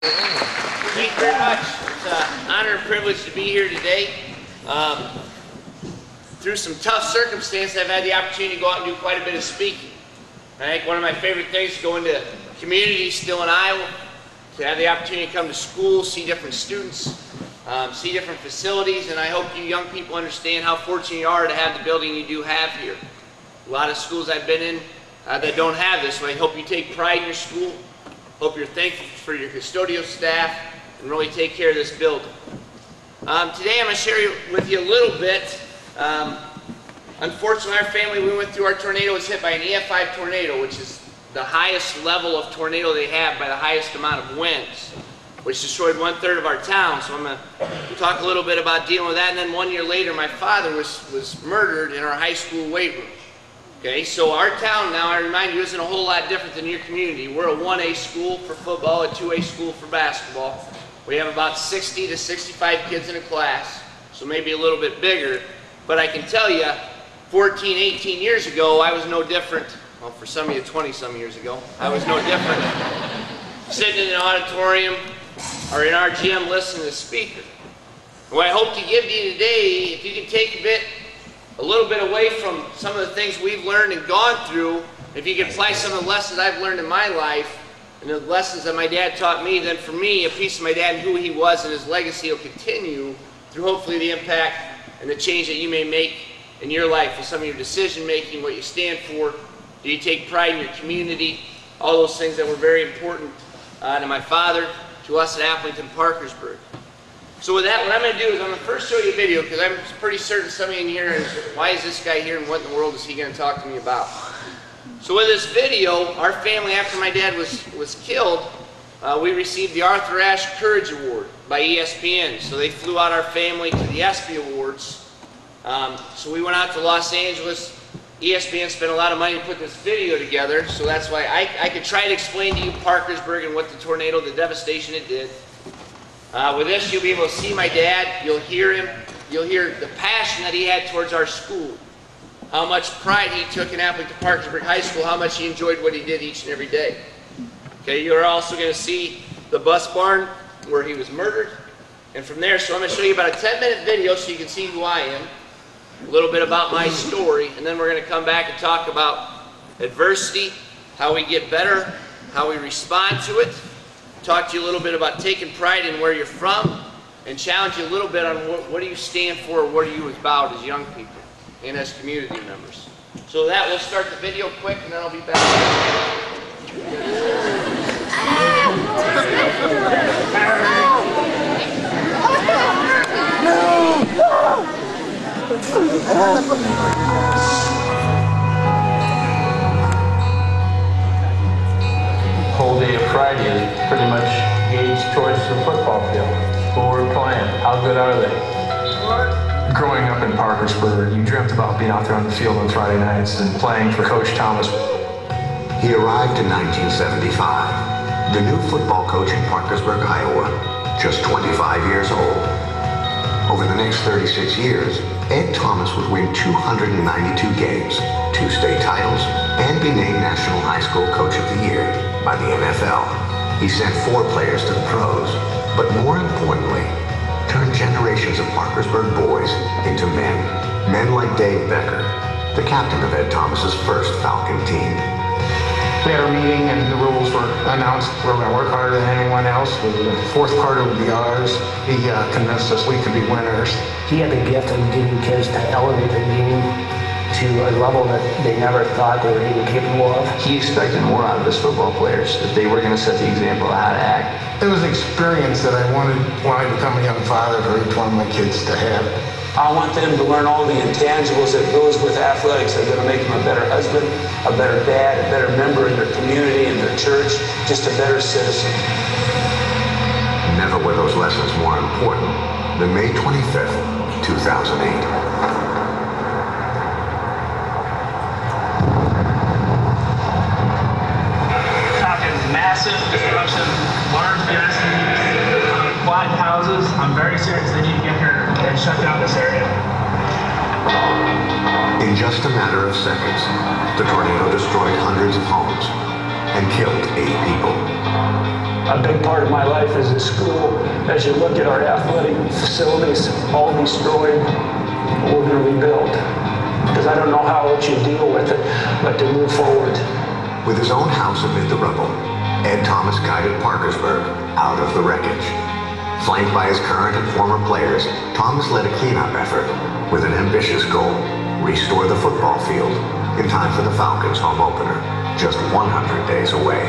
Thank you very much. It's an honor and privilege to be here today. Through some tough circumstances, I've had the opportunity to go out and do quite a bit of speaking. I think one of my favorite things is going to communities still in Iowa, to have the opportunity to come to school, see different students, see different facilities, and I hope you young people understand how fortunate you are to have the building you do have here. A lot of schools I've been in that don't have this, so I hope you take pride in your school. Hope you're thankful for your custodial staff and really take care of this building. Today I'm going to share with you a little bit. Unfortunately, our family, we went through our tornado, was hit by an EF5 tornado, which is the highest level of tornado they have by the highest amount of winds, which destroyed 1/3 of our town. So I'm going to talk a little bit about dealing with that. And then 1 year later, my father was murdered in our high school weight room. Okay, so our town now, I remind you, isn't a whole lot different than your community. We're a 1A school for football, a 2A school for basketball. We have about 60 to 65 kids in a class, so maybe a little bit bigger. But I can tell you, 14, 18 years ago, I was no different. Well, for some of you, 20-some years ago, I was no different. Sitting in an auditorium or in our gym listening to the speaker. What I hope to give to you today, if you can take a little bit away from some of the things we've learned and gone through, if you can apply some of the lessons I've learned in my life and the lessons that my dad taught me, then for me, a piece of my dad and who he was and his legacy will continue through hopefully the impact and the change that you may make in your life with some of your decision making, what you stand for, do you take pride in your community, all those things that were very important to my father, to us at Appleton Parkersburg. So with that, what I'm going to do is I'm going to first show you a video, because I'm pretty certain some of you in here is, why is this guy here and what in the world is he going to talk to me about? So with this video, our family, after my dad was killed, we received the Arthur Ashe Courage Award by ESPN. So they flew out our family to the ESPY Awards. So we went out to Los Angeles. ESPN spent a lot of money to put this video together, so that's why I could try to explain to you Parkersburg and what the tornado, the devastation it did. With this, you'll be able to see my dad, you'll hear him, you'll hear the passion that he had towards our school, how much pride he took in Appleton Parkersburg High School, how much he enjoyed what he did each and every day. Okay, you're also going to see the bus barn where he was murdered, and from there, so I'm going to show you about a 10-minute video so you can see who I am, a little bit about my story, and then we're going to come back and talk about adversity, how we get better, how we respond to it, talk to you a little bit about taking pride in where you're from, and challenge you a little bit on what do you stand for, or what are you about as young people and as community members. So with that, we'll start the video quick, and then I'll be back. Whole day of Friday is pretty much gauged towards the football field. Who we're playing, how good are they? Growing up in Parkersburg, you dreamt about being out there on the field on Friday nights and playing for Coach Thomas. He arrived in 1975, the new football coach in Parkersburg, Iowa, just 25 years old. Over the next 36 years, Ed Thomas would win 292 games, 2 state titles, and be named National High School Coach of the Year by the NFL. He sent 4 players to the pros, but more importantly, turned generations of Parkersburg boys into men. Men like Dave Becker, the captain of Ed Thomas's first Falcon team. We had our meeting and the rules were announced. We're going to work harder than anyone else. The fourth quarter would be ours. He convinced us we could be winners. He had the gift of getting kids to elevate the game to a level that they never thought they were even capable of. He expected more out of his football players, that they were going to set the example of how to act. It was an experience that I wanted when I become a young father for each one of my kids to have. I want them to learn all the intangibles that goes with athletics that are going to make them a better husband, a better dad, a better member in their community, in their church, just a better citizen. Never were those lessons more important than May 25th, 2008. Massive destruction, large gas leaks, flat houses. I'm very serious. They need to get here and shut down this area. In just a matter of seconds, the tornado destroyed hundreds of homes and killed 8 people. A big part of my life is at school. As you look at our athletic facilities all destroyed, we're going to rebuild. Because I don't know how else you deal with it, but to move forward. With his own house amid the rubble, Ed Thomas guided Parkersburg out of the wreckage. Flanked by his current and former players, Thomas led a cleanup effort with an ambitious goal: restore the football field in time for the Falcons' home opener, just 100 days away.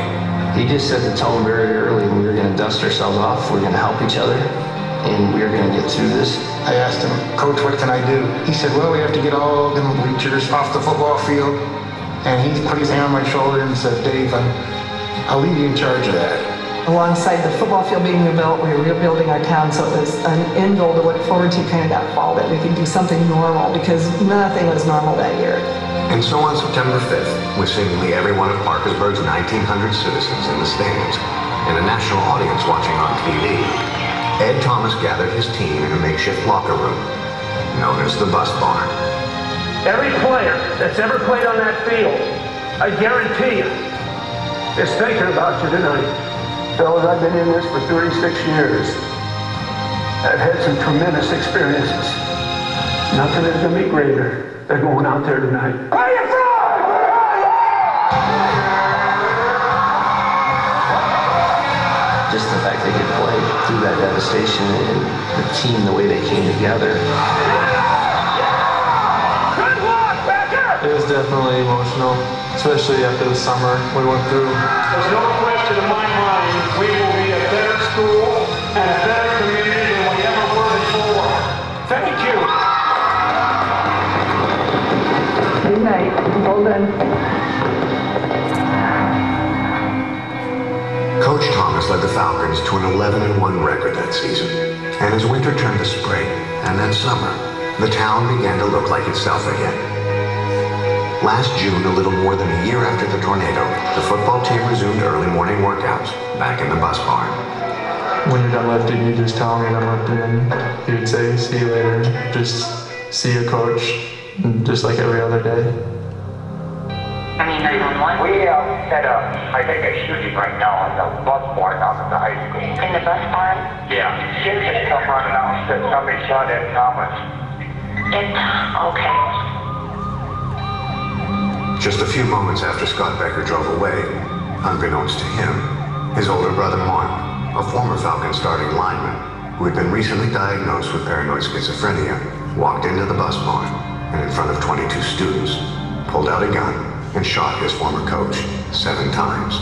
He just set the tone very early. We were going to dust ourselves off, we were going to help each other, and we were going to get through this. I asked him, Coach, what can I do? He said, well, we have to get all them bleachers off the football field. And he put his hand on my shoulder and said, Dave, I'll leave you in charge of that. Alongside the football field being rebuilt, we were rebuilding our town, so it was an end goal to look forward to kind of that fall, that we could do something normal, because nothing was normal that year. And so on September 5th, with seemingly every one of Parkersburg's 1,900 citizens in the stands and a national audience watching on TV, Ed Thomas gathered his team in a makeshift locker room known as the Bus Barn. Every player that's ever played on that field, I guarantee you, is thinking about you tonight. Fellas, I've been in this for 36 years. I've had some tremendous experiences. Nothing is going to be greater than going out there tonight. Where are you from? Just the fact they could play through that devastation and the team, the way they came together. It was definitely emotional, especially after the summer we went through. There's no question in my mind we will be a better school and a better community than we ever were before. Thank you. Good night. Well done. Coach Thomas led the Falcons to an 11-1 record that season. And as winter turned to spring and then summer, the town began to look like itself again. Last June, a little more than a year after the tornado, the football team resumed early morning workouts back in the Bus Barn. When you're done lifting, you just tell him you're done lifting, and he would say, see you later, just see you, coach, just like every other day. I mean, 911? We have set up, I think, a shooting right now in the Bus Barn down at the high school. In the Bus Barn? Yeah. Kids just come running out and said somebody shot Ed Thomas. Okay. Just a few moments after Scott Becker drove away, unbeknownst to him, his older brother Mark, a former Falcon starting lineman who had been recently diagnosed with paranoid schizophrenia, walked into the Bus Barn and in front of 22 students, pulled out a gun and shot his former coach 7 times.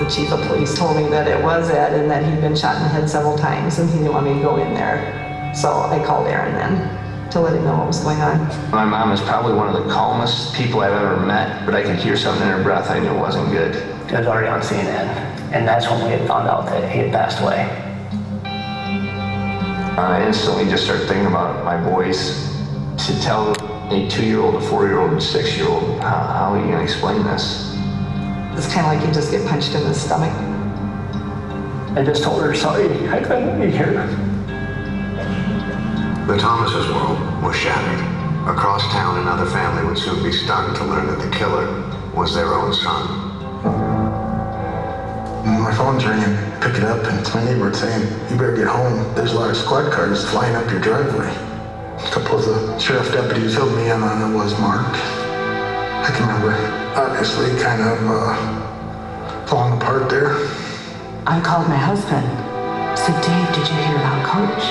The chief of police told me that it was Ed and that he'd been shot in the head several times and he didn't want me to go in there. So I called Aaron then to let him know what was going on. My mom is probably one of the calmest people I've ever met, but I could hear something in her breath I knew wasn't good. It was already on CNN, and that's when we had found out that he had passed away. I instantly just started thinking about my boys. To tell a 2-year-old, a 4-year-old, and a 6-year-old, how are you going to explain this? It's kind of like you just get punched in the stomach. I just told her, sorry, I couldn't be here. The Thomases' world was shattered. Across town, another family would soon be stunned to learn that the killer was their own son. My phone's ringing, pick it up, and it's my neighbor saying, you better get home. There's a lot of squad cars flying up your driveway. A couple of the sheriff deputies filled me in on it was Mark. I can remember, obviously, kind of falling apart there. I called my husband. I said, Dave, did you hear about Coach?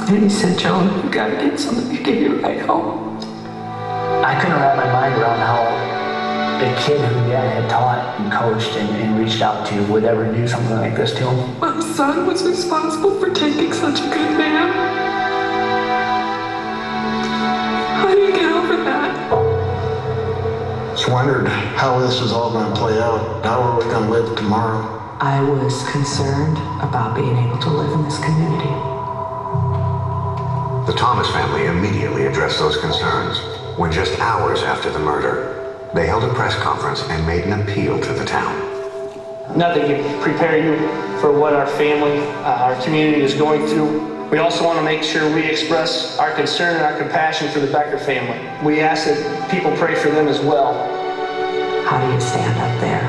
And he said, Joan, you gotta get somebody to get you right home. I couldn't wrap my mind around how a kid who Dad had taught and coached and reached out to would ever do something like this to him. My son was responsible for taking such a good man. How do you get over that? Just wondered how this was all going to play out. How are we going to live tomorrow? I was concerned about being able to live in this community. The Thomas family immediately addressed those concerns when just hours after the murder, they held a press conference and made an appeal to the town. Nothing can prepare you for what our family, our community is going through. We also want to make sure we express our concern and our compassion for the Becker family. We ask that people pray for them as well. How do you stand up there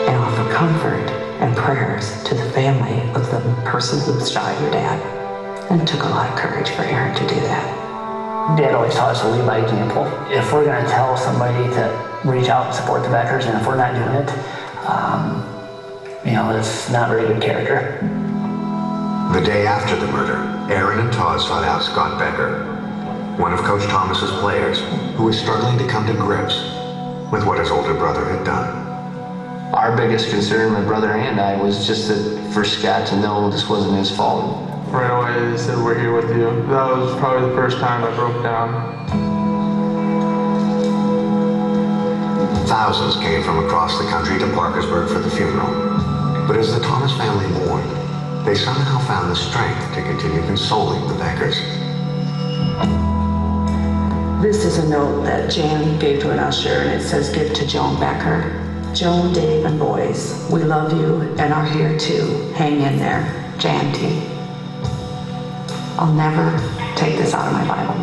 and offer comfort and prayers to the family of the person who shot your dad? And it took a lot of courage for Aaron to do that. Dad always taught us to lead by example. If we're going to tell somebody to reach out and support the Beckers, and if we're not doing it, it's not very good character. The day after the murder, Aaron and Todd sought out Scott Becker, one of Coach Thomas's players, who was struggling to come to grips with what his older brother had done. Our biggest concern, my brother and I, was just that for Scott to know this wasn't his fault. Right away they said, "We're here with you." That was probably the first time I broke down. Thousands came from across the country to Parkersburg for the funeral. But as the Thomas family mourned, they somehow found the strength to continue consoling the Beckers. This is a note that Jan gave to an usher, and it says, "Give to Joan Becker. Joan, Dave, and boys, we love you and are here too. Hang in there. Jan T." I'll never take this out of my Bible.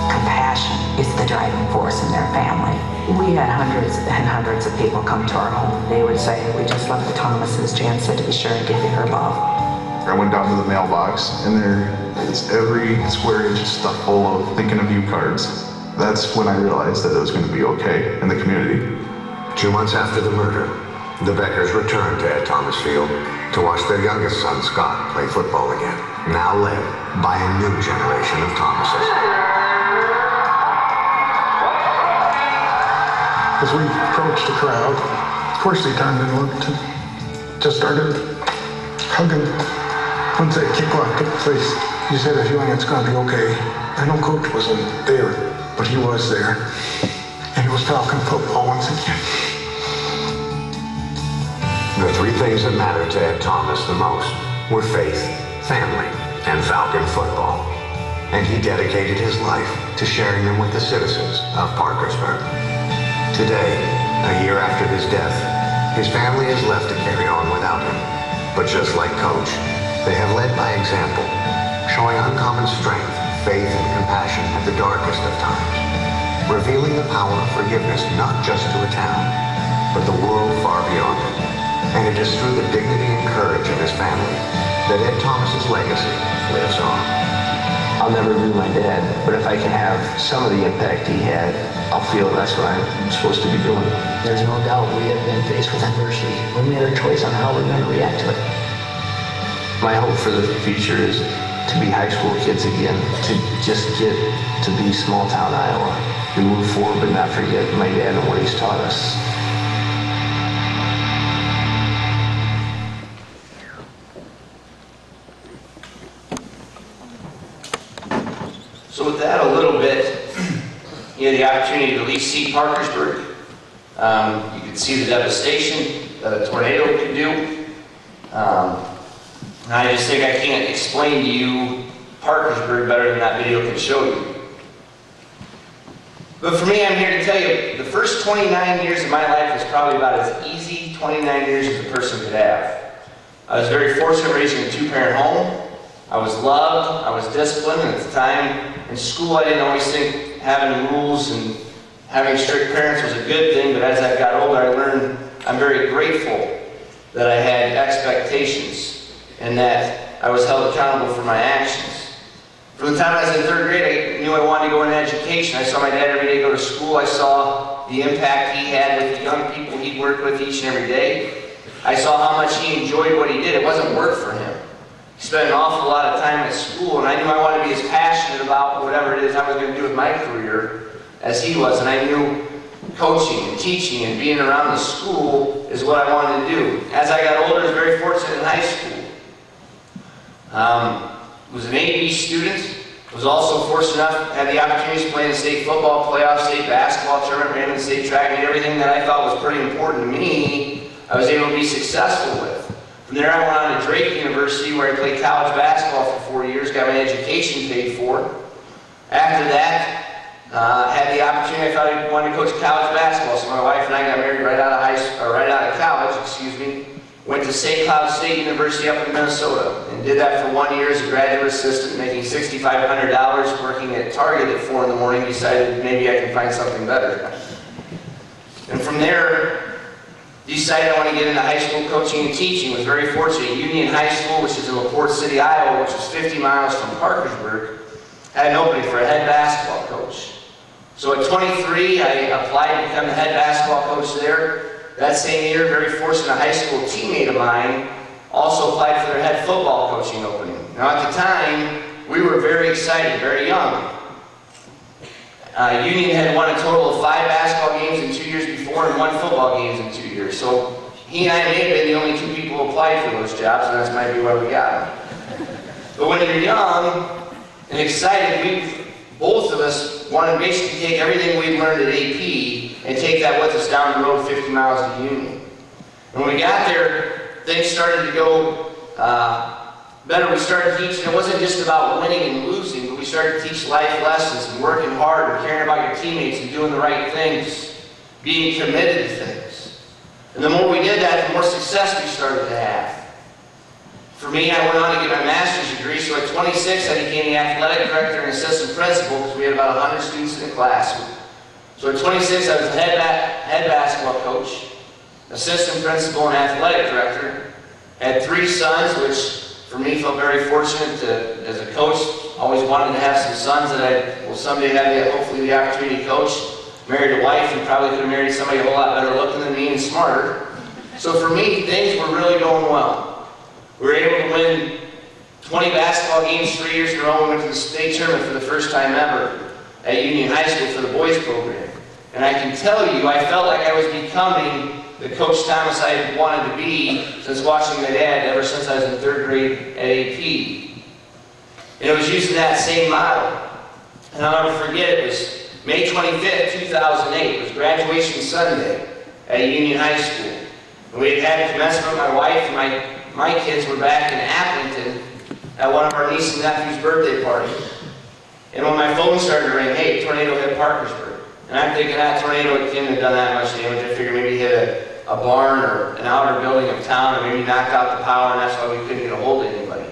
Compassion is the driving force in their family. We had hundreds and hundreds of people come to our home. They would say, "We just love the Thomases. Jan said to be sure and give you her love." I went down to the mailbox, and there is every square inch stuffed full of thinking of you cards. That's when I realized that it was going to be okay in the community. 2 months after the murder, the Beckers returned to Ed Thomas Field to watch their youngest son, Scott, play football again, now led by a new generation of Thomases. As we approached the crowd, of course they turned and looked and just started hugging. Once that kickoff took place, he said, "If you want, it's going to be okay." I know Coach wasn't there, but he was there. And he was talking football once again. The three things that mattered to Ed Thomas the most were faith, family, and Falcon football. And he dedicated his life to sharing them with the citizens of Parkersburg. Today, a year after his death, his family is left to carry on without him. But just like Coach, they have led by example, showing uncommon strength, faith, and compassion at the darkest of times, revealing the power of forgiveness not just to a town, but the world far beyond it. And it is through the dignity and courage of his family that Ed Thomas's legacy lives on. I'll never be my dad, but if I can have some of the impact he had, I'll feel that's what I'm supposed to be doing. There's no doubt we have been faced with adversity. We made a choice on how we're going to react to it. My hope for the future is to be high school kids again, to just get to be small town Iowa. We move forward but not forget my dad and what he's taught us. So with that a little bit, you had the opportunity to at least see Parkersburg. You could see the devastation that a tornado could do. And I just think I can't explain to you Parkersburg better than that video can show you. But for me, I'm here to tell you, the first 29 years of my life was probably about as easy 29 years as a person could have. I was very fortunate raising a two-parent home. I was loved, I was disciplined, and at the time in school I didn't always think having rules and having strict parents was a good thing, but as I got older I learned I'm very grateful that I had expectations and that I was held accountable for my actions. From the time I was in third grade, I knew I wanted to go into education. I saw my dad every day go to school. I saw the impact he had with the young people he'd work with each and every day. I saw how much he enjoyed what he did. It wasn't work for him. He spent an awful lot of time at school, and I knew I wanted to be as passionate about whatever it is I was going to do with my career as he was. And I knew coaching and teaching and being around the school is what I wanted to do. As I got older, I was very fortunate in high school. Was an A/B student. Was also fortunate enough to have the opportunity to play in the state football playoff, state basketball tournament, ran in the state track, and everything that I thought was pretty important to me, I was able to be successful with. From there, I went on to Drake University, where I played college basketball for 4 years, got my education paid for. After that, had the opportunity. I thought I wanted to coach college basketball, so my wife and I got married right out of college. Excuse me. Went to St. Cloud State University up in Minnesota and did that for 1 year as a graduate assistant, making $6,500, working at Target at 4 in the morning. Decided maybe I can find something better. And from there, decided I want to get into high school coaching and teaching. Was very fortunate. Union High School, which is in LaPorte City, Iowa, which is 50 miles from Parkersburg, had an opening for a head basketball coach. So at 23, I applied to become the head basketball coach there. That same year, very fortunate, a high school teammate of mine also applied for their head football coaching opening. Now at the time, we were very excited, very young. Union had won a total of 5 basketball games in 2 years before and 1 football games in 2 years. So he and I may have been the only 2 people who applied for those jobs, and that's might be why we got them. But when you're young and excited, both of us wanted to basically take everything we'd learned at AP and take that with us down the road 50 miles to Union. And when we got there, things started to go better. We started teaching. It wasn't just about winning and losing, but we started to teach life lessons and working hard and caring about your teammates and doing the right things, being committed to things. And the more we did that, the more success we started to have. For me, I went on to get my master's degree, so at 26 I became the athletic director and assistant principal because we had about 100 students in the class. So at 26 I was the head basketball coach, assistant principal and athletic director. Had 3 sons, which for me felt very fortunate to, as a coach, always wanted to have some sons that I will someday have hopefully the opportunity to coach. Married a wife and probably could have married somebody a whole lot better looking than me and smarter. So for me, things were really going well. We were able to win 20 basketball games 3 years in a row. We went to the state tournament for the first time ever at Union High School for the boys program. And I can tell you, I felt like I was becoming the Coach Thomas I wanted to be since watching my dad ever since I was in 3rd grade at AP. And it was using that same model. And I'll never forget, it was May 25th, 2008. It was graduation Sunday at Union High School. And we had had commencement with my wife, and my kids were back in Appleton at one of our niece and nephew's birthday parties. And when my phone started to ring, hey, tornado hit Parkersburg. And I'm thinking that tornado couldn't have done that much damage. I figured maybe hit a barn or an outer building of town, or maybe knocked out the power, and that's why we couldn't get a hold of anybody.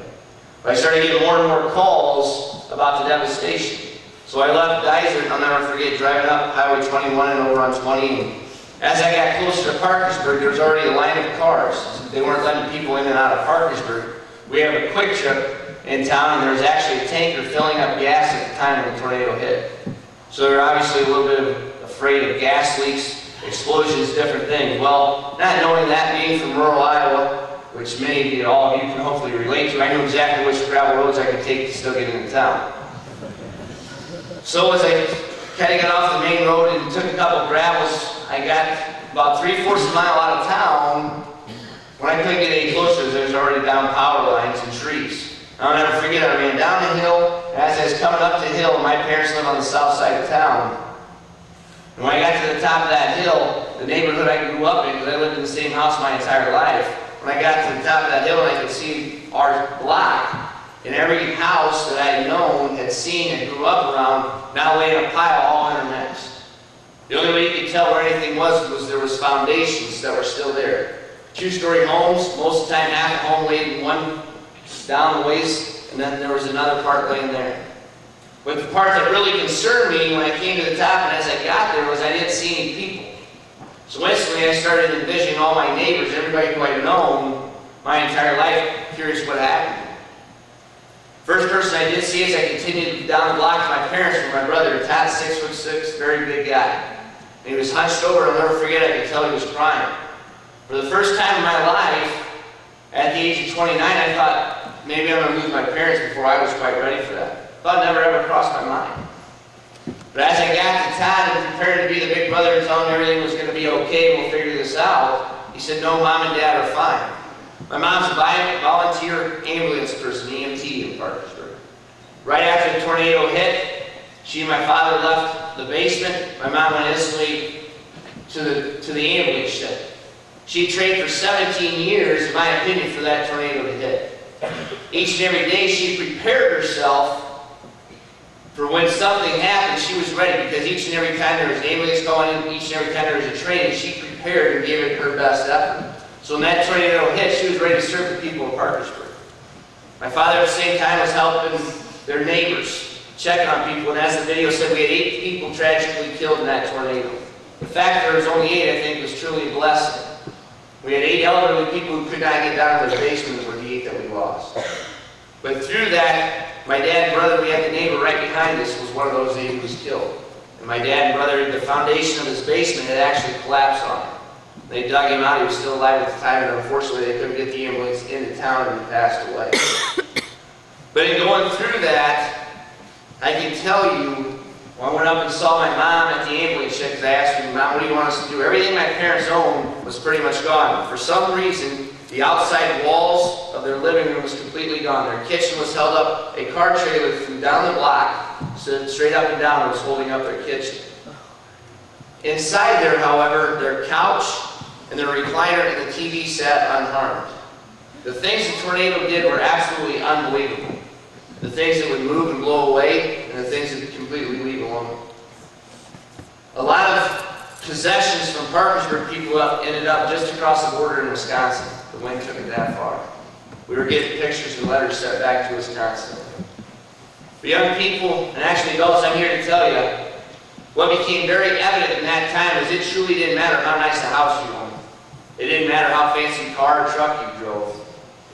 But I started getting more and more calls about the devastation. So I left Dysart, and I'll never forget, driving up Highway 21 and over on 20. And as I got closer to Parkersburg, there was already a line of cars. They weren't letting people in and out of Parkersburg. We have a quick trip in town, and there was actually a tanker filling up gas at the time when the tornado hit. So they were obviously a little bit afraid of gas leaks, explosions, different things. Well, not knowing that, being from rural Iowa, which many of you, all of you can hopefully relate to, I knew exactly which gravel roads I could take to still get into town. So as I kind of got off the main road and took a couple gravels, I got about 3/4 of a mile out of town. When I couldn't get any closer, there was already down power lines and trees. I'll never forget, I ran down the hill, and as I was coming up the hill, my parents live on the south side of town. And when I got to the top of that hill, the neighborhood I grew up in, because I lived in the same house my entire life, when I got to the top of that hill and I could see our block, and every house that I had known, had seen, and grew up around, now lay in a pile all intermixed. The only way you could tell where anything was there was foundations that were still there. 2-story homes, most of the time half the home laid in one down the waist, and then there was another part laying there. But the part that really concerned me when I came to the top and as I got there was I didn't see any people. So instantly I started envisioning all my neighbors, everybody who I'd known my entire life, curious what happened. First person I did see as I continued down the block to my parents was my brother, Todd, 6'6", very big guy. And he was hunched over, I'll never forget, I could tell he was crying. For the first time in my life, at the age of 29, I thought maybe I'm going to lose my parents before I was quite ready for that. Thought never ever crossed my mind. But as I got to Todd and prepared to be the big brother and tell him everything was going to be okay, we'll figure this out, he said, no, Mom and Dad are fine. My mom's a volunteer ambulance person, EMT in Parkersburg. Right after the tornado hit, she and my father left the basement. My mom went instantly to the ambulance shed. She trained for 17 years, in my opinion, for that tornado to hit. Each and every day she prepared herself for when something happened, she was ready, because each and every time there was an ambulance going in, each and every time there was a training, she prepared and gave it her best effort. So when that tornado hit, she was ready to serve the people of Parkersburg. My father at the same time was helping their neighbors, checking on people, and as the video said, we had 8 people tragically killed in that tornado. The fact that there was only 8, I think, was truly a blessing. We had 8 elderly people who could not get down to their basement were the 8 that we lost. But through that, my dad and brother, we had the neighbor right behind us, was one of those 8 who was killed. And my dad and brother, the foundation of his basement had actually collapsed on him. They dug him out, he was still alive at the time, and unfortunately they couldn't get the ambulance into town and he passed away. But in going through that, I can tell you, when I went up and saw my mom at the ambulance shed, because I asked her, Mom, what do you want us to do? Everything my parents owned was pretty much gone. For some reason, the outside walls of their living room was completely gone. Their kitchen was held up, a car trailer flew down the block, stood straight up and down and was holding up their kitchen. Inside there, however, their couch and their recliner and the TV sat unharmed. The things the tornado did were absolutely unbelievable. The things that would move and blow away, and the things that would completely leave alone. A lot of possessions from Parkersburg people ended up just across the border in Wisconsin. The wind took it that far. We were getting pictures and letters sent back to Wisconsin. For young people, and actually adults, I'm here to tell you, what became very evident in that time is it truly didn't matter how nice a house you owned. It didn't matter how fancy car or truck you drove,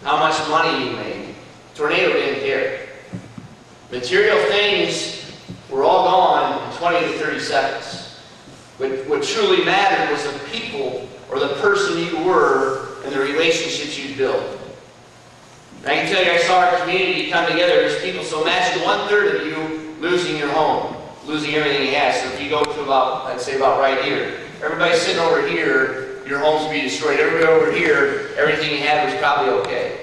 how much money you made. Tornado didn't care. Material things were all gone in 20 to 30 seconds. But what truly mattered was the people or the person you were and the relationships you built. And I can tell you, I saw our community come together as people. So imagine 1/3 of you losing your home, losing everything you had. So if you go to about, I'd say about right here, everybody sitting over here, your homes would be destroyed. Everybody over here, everything you had was probably okay.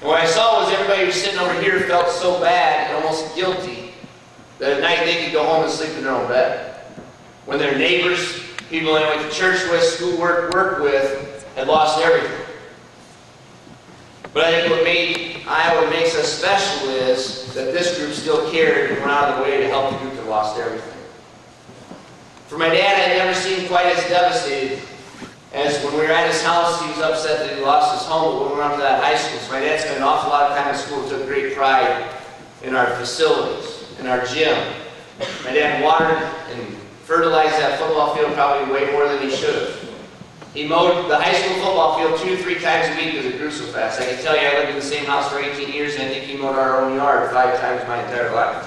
And what I saw was everybody who was sitting over here felt so bad and almost guilty that at night they could go home and sleep in their own bed. When their neighbors, people they went to church with, schoolwork, worked with, had lost everything. But I think what made Iowa makes us special is that this group still cared and went out of the way to help the group that lost everything. For my dad, I had never seen quite as devastated as when we were at his house. He was upset that he lost his home, but when we went up to that high school. So my dad spent an awful lot of time in school, took great pride in our facilities, in our gym. My dad watered and fertilized that football field probably way more than he should have. He mowed the high school football field 2 to 3 times a week because it grew so fast. I can tell you, I lived in the same house for 18 years, and I think he mowed our own yard 5 times my entire life.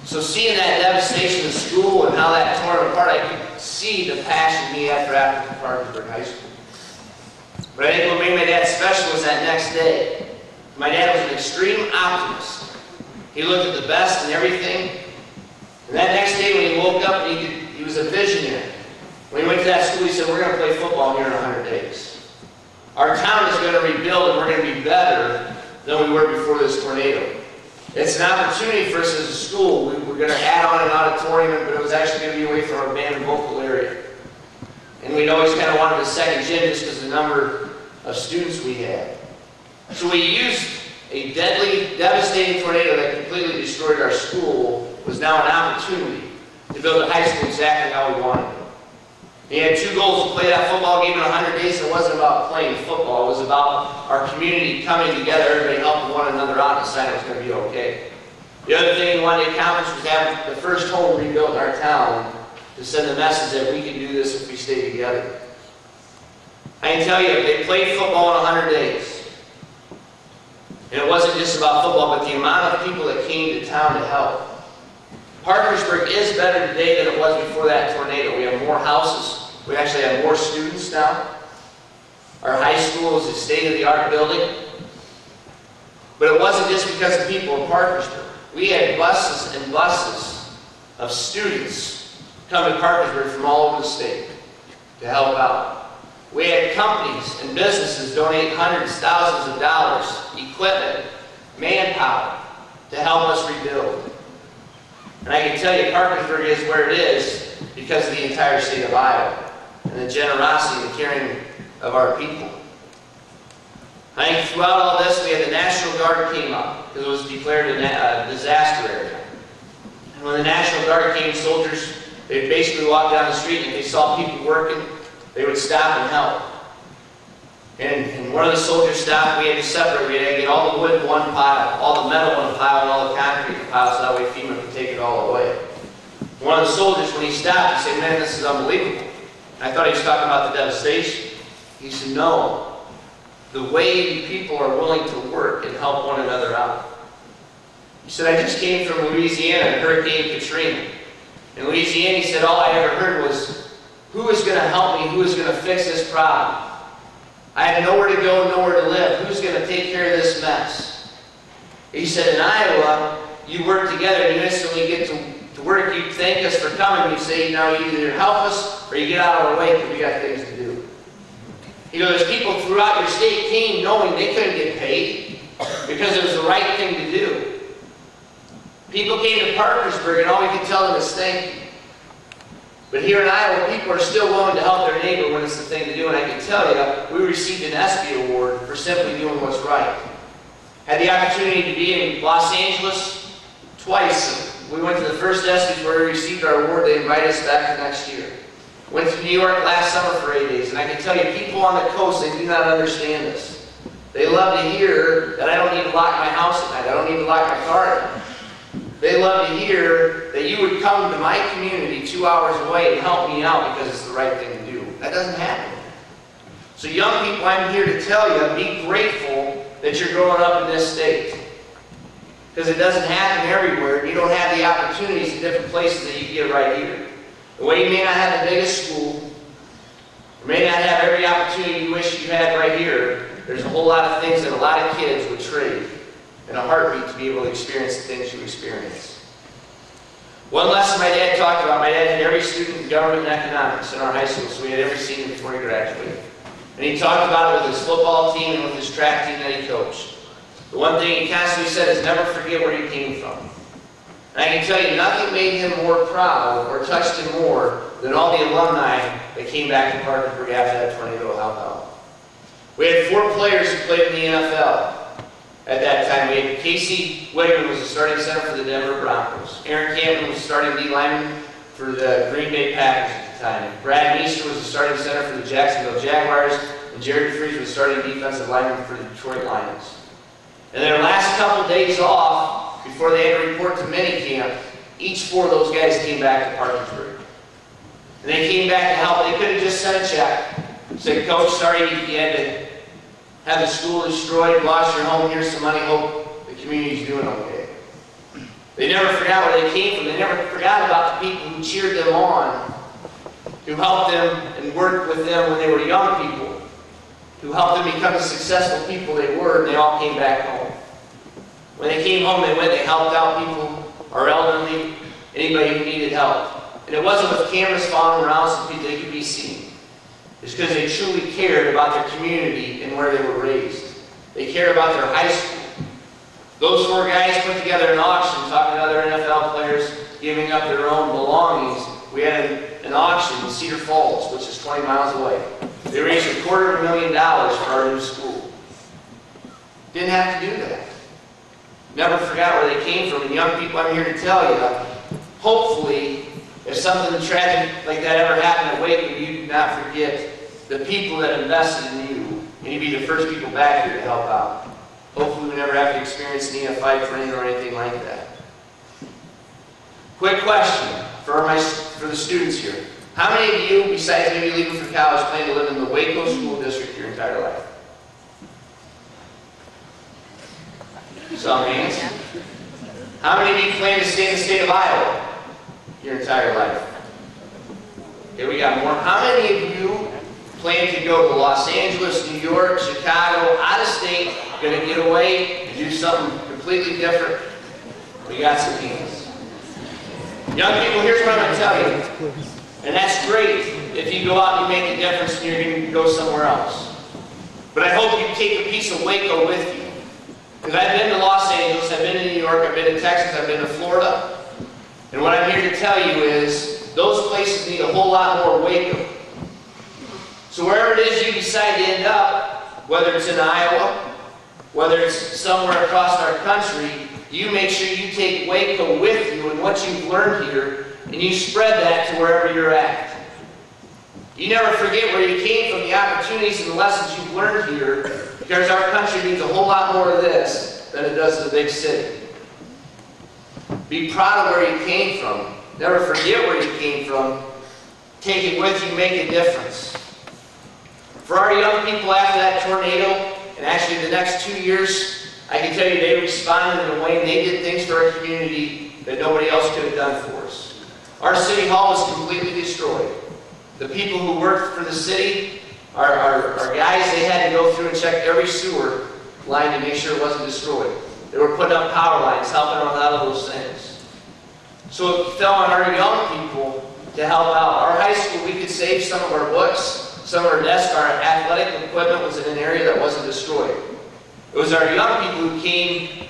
So seeing that devastation of school and how that tore him apart, I could see the passion he had for African Parkersburg High School. But I think what made my dad special was that next day. My dad was an extreme optimist. He looked at the best in everything. And that next day when he woke up, he was a visionary. When he went to that school, he said, we're going to play football here in 100 days. Our town is going to rebuild and we're going to be better than we were before this tornado. It's an opportunity for us as a school. We were going to add on an auditorium, but it was actually going to be away from our band and vocal area. And we'd always kind of wanted a second gym just because of the number of students we had. So we used a deadly, devastating tornado that completely destroyed our school was now an opportunity to build a high school exactly how we wanted it. He had 2 goals: to play that football game in 100 days. It wasn't about playing football. It was about our community coming together, everybody helping one another out and deciding it was going to be okay. The other thing we wanted to accomplish was have the first home rebuilt in our town to send the message that we can do this if we stay together. I can tell you, they played football in 100 days. And it wasn't just about football, but the amount of people that came to town to help. Parkersburg is better today than it was before that tornado. We have more houses. We actually have more students now. Our high school is a state-of-the-art building. But it wasn't just because of people in Parkersburg. We had buses and buses of students come to Parkersburg from all over the state to help out. We had companies and businesses donate hundreds, thousands of dollars, equipment, manpower to help us rebuild. And I can tell you Parkersburg is where it is because of the entire state of Iowa and the generosity and caring of our people. I think throughout all this, we had the National Guard came up because it was declared a disaster area. And when the National Guard came, soldiers, they basically walked down the street and if they saw people working, they would stop and help. And one of the soldiers stopped, we had to separate. We had to get all the wood in one pile, all the metal in a pile, and all the concrete in a pile, so that way FEMA could take it all away. One of the soldiers, when he stopped, he said, "Man, this is unbelievable." And I thought he was talking about the devastation. He said, "No, the way people are willing to work and help one another out." He said, "I just came from Louisiana and Hurricane Katrina. In Louisiana," he said, "all I ever heard was, who is going to help me? Who is going to fix this problem? I had nowhere to go, nowhere to live. Who's going to take care of this mess?" He said, "In Iowa, you work together and you instantly get to work. You thank us for coming. You say, now you either help us or you get out of our way because we got things to do." He goes, "People throughout your state came knowing they couldn't get paid because it was the right thing to do. People came to Parkersburg and all we could tell them is thank you. But here in Iowa, people are still willing to help their neighbor when it's the thing to do. And I can tell you, we received an ESPY award for simply doing what's right. Had the opportunity to be in Los Angeles twice. We went to the first ESPYs where we received our award. They invited us back the next year. Went to New York last summer for 8 days. And I can tell you, people on the coast, they do not understand us. They love to hear that I don't need to lock my house at night. I don't need to lock my car at night. They love to hear that you would come to my community 2 hours away and help me out because it's the right thing to do. That doesn't happen. So young people, I'm here to tell you, be grateful that you're growing up in this state. Because it doesn't happen everywhere. You don't have the opportunities in different places that you get right here. The way you may not have the biggest school, or may not have every opportunity you wish you had right here, there's a whole lot of things that a lot of kids would trade in a heartbeat to be able to experience the things you experience. One lesson my dad talked about, my dad had every student in government and economics in our high school, so we had every senior before he graduated. And he talked about it with his football team and with his track team that he coached. The one thing he constantly said is never forget where you came from. And I can tell you, nothing made him more proud or touched him more than all the alumni that came back to Parkersburg after that tornado to help out. We had 4 players who played in the NFL. At that time, we had Casey Wiggman was the starting center for the Denver Broncos. Aaron Campbell was the starting D lineman for the Green Bay Packers at the time. Brad Meester was the starting center for the Jacksonville Jaguars, and Jared Freese was the starting defensive lineman for the Detroit Lions. And their last couple days off, before they had to report to minicamp, each 4 of those guys came back to Parkersburg. And they came back to help. They could have just sent a check. Said, "Coach, sorry you had to have the school destroyed, lost your home, here's some money, hope the community's doing okay." They never forgot where they came from. They never forgot about the people who cheered them on, who helped them and worked with them when they were young people, who helped them become the successful people they were, and they all came back home. When they came home, they helped out people, our elderly, anybody who needed help. And it wasn't with cameras following around so they could be seen. It's because they truly cared about their community and where they were raised. They cared about their high school. Those 4 guys put together an auction, talking to other NFL players, giving up their own belongings. We had an auction in Cedar Falls, which is 20 miles away. They raised $250,000 for our new school. Didn't have to do that. Never forgot where they came from. And young people, I'm here to tell you, hopefully, if something tragic like that ever happened at WACO, you do not forget the people that invested in you, and you'd be the first people back here to help out. Hopefully we never have to experience an EFI training or anything like that. Quick question for the students here. How many of you, besides maybe leaving for college, plan to live in the WACO school district your entire life? Some hands. How many of you plan to stay in the state of Iowa your entire life? Okay, we got more. How many of you plan to go to Los Angeles, New York, Chicago, out of state, going to get away and do something completely different? We got some hands. Young people, here's what I'm going to tell you. And that's great if you go out and you make a difference and you're going to go somewhere else. But I hope you take a piece of WACO with you. Because I've been to Los Angeles, I've been to New York, I've been to Texas, I've been to Florida. And what I'm here to tell you is those places need a whole lot more WACO. So wherever it is you decide to end up, whether it's in Iowa, whether it's somewhere across our country, you make sure you take WACO with you and what you've learned here, and you spread that to wherever you're at. You never forget where you came from, the opportunities and the lessons you've learned here, because our country needs a whole lot more of this than it does the big city. Be proud of where you came from, never forget where you came from. Take it with you, make a difference. For our young people after that tornado, and actually the next 2 years, I can tell you they responded in a way and they did things for our community that nobody else could have done for us. Our city hall was completely destroyed. The people who worked for the city, our guys, they had to go through and check every sewer line to make sure it wasn't destroyed. They were putting up power lines, helping with all of those things. So it fell on our young people to help out. Our high school, we could save some of our books, some of our desks, our athletic equipment was in an area that wasn't destroyed. It was our young people who came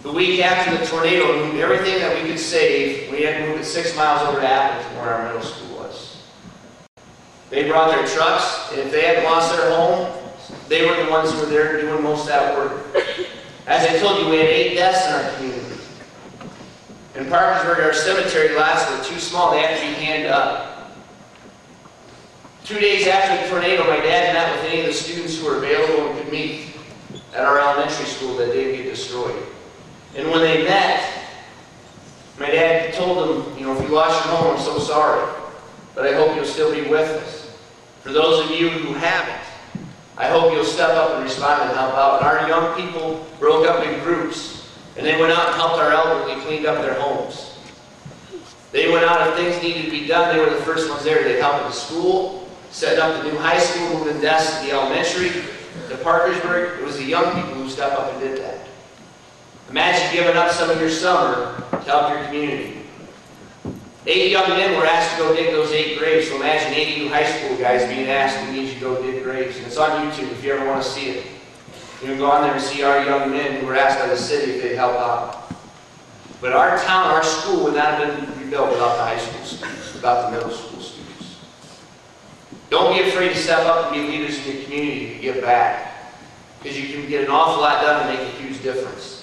the week after the tornado and moved everything that we could save. We had to move it 6 miles over to Appleton where our middle school was. They brought their trucks, and if they had lost their home, they were the ones who were there doing most of that work. As I told you, we had 8 deaths in our community. In Parkersburg, our cemetery lots were too small. They had to be handed up. 2 days after the tornado, my dad met with any of the students who were available and could meet at our elementary school that didn't get destroyed. And when they met, my dad told them, you know, if you lost your home, I'm so sorry, but I hope you'll still be with us. For those of you who haven't, I hope you'll step up and respond and help out. And our young people broke up in groups, and they went out and helped our elderly, cleaned up their homes. They went out, if things needed to be done, they were the first ones there. They'd help at the school, setting up the new high school, moving desks to the elementary, to Parkersburg. It was the young people who stepped up and did that. Imagine giving up some of your summer to help your community. 8 young men were asked to go dig those 8 graves, so imagine 80 new high school guys being asked to need you to go dig graves. And it's on YouTube if you ever want to see it. You can go on there and see our young men who were asked by the city if they'd help out. But our town, our school would not have been rebuilt without the high school students, without the middle school students. Don't be afraid to step up and be leaders in your community to give back, because you can get an awful lot done and make a huge difference.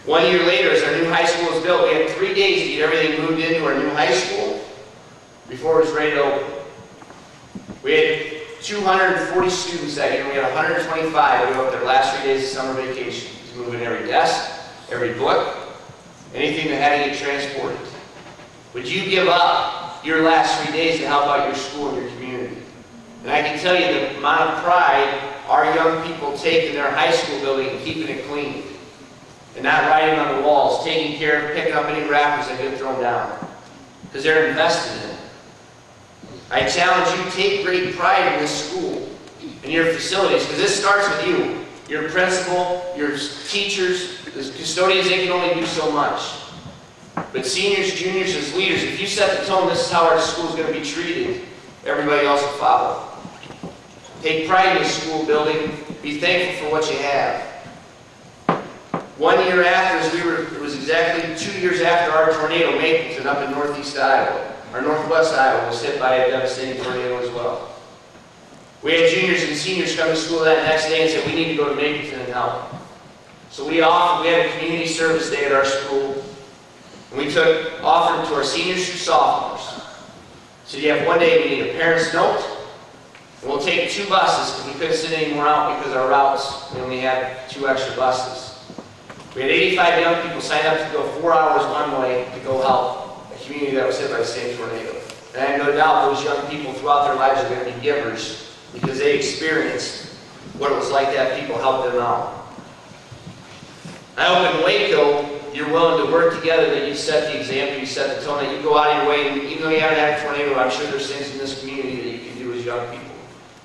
1 year later, as our new high school was built, we had 3 days to get everything moved into our new high school before it was ready to open. We had 240 students that year. We had 125 who were up their last 3 days of summer vacation. To move in every desk, every book, anything that had to get transported. Would you give up your last 3 days to help out your school and your community? And I can tell you the amount of pride our young people take in their high school building and keeping it clean. And not writing on the walls, taking care of, picking up any wrappers that get thrown down. Because they're invested in it. I challenge you, take great pride in this school and your facilities, because this starts with you. Your principal, your teachers, the custodians, they can only do so much. But seniors, juniors, as leaders, if you set the tone, this is how our school is going to be treated, everybody else will follow. Take pride in the school building. Be thankful for what you have. 1 year after, it was exactly 2 years after our tornado, Mapleton, up in northeast Iowa. Our northwest Iowa was hit by a devastating tornado as well. We had juniors and seniors come to school that next day and said, we need to go to Mapleton and help. So we had a community service day at our school, and we offered to our seniors through sophomores. So you have 1 day, we need a parent's note, and we'll take 2 buses, because we couldn't send any more out because our routes, we only had 2 extra buses. We had 85 young people sign up to go 4 hours one way to go help a community that was hit by the same tornado. And I have no doubt those young people throughout their lives are going to be givers because they experienced what it was like to have people help them out. I hope in WACO you're willing to work together, that you set the example, you set the tone, that you go out of your way, and even though you haven't had a tornado, I'm sure there's things in this community that you can do as young people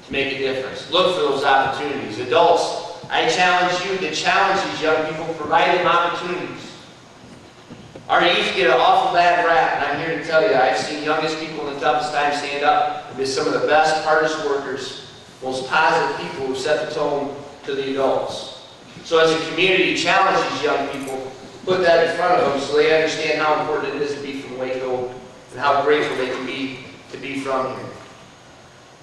to make a difference. Look for those opportunities. Adults, I challenge you to challenge these young people, provide them opportunities. Our youth get an awful bad rap, and I'm here to tell you, I've seen youngest people in the toughest times stand up and be some of the best, hardest workers, most positive people who set the tone to the adults. So as a community, challenge these young people, put that in front of them so they understand how important it is to be from Waco and how grateful they can be to be from here.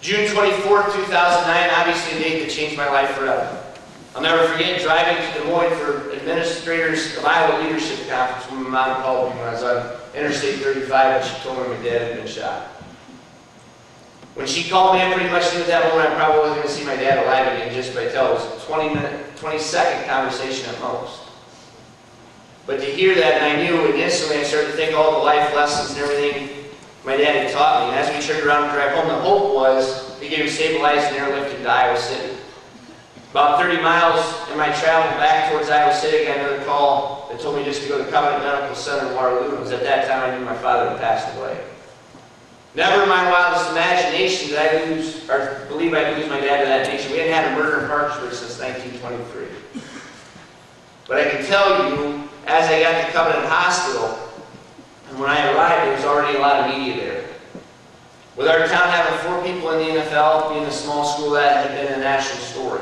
June 24th, 2009, obviously a date that changed my life forever. I'll never forget driving to Des Moines for Administrators of Iowa Leadership Conference when my mom called me when I was on Interstate 35 and she told me my dad had been shot. When she called me, I pretty much knew at that moment I probably wasn't going to see my dad alive again just by tell. It was a 20-second conversation at most. But to hear that, and I knew, and instantly I started to think all the life lessons and everything my dad had taught me. And as we turned around and drive home, the hope was to get him stabilized and airlifted to Iowa City. About 30 miles in my travel back towards Iowa City, I got another call that told me just to go to Covenant Medical Center in Waterloo. It was at that time I knew my father had passed away. Never in my wildest imagination did I lose, or believe I'd lose my dad to that nation. We hadn't had a murder in Parkersburg since 1923. But I can tell you, as I got to Covenant Hospital, and when I arrived, there was already a lot of media there. With our town having 4 people in the NFL, being a small school, that had been a national story.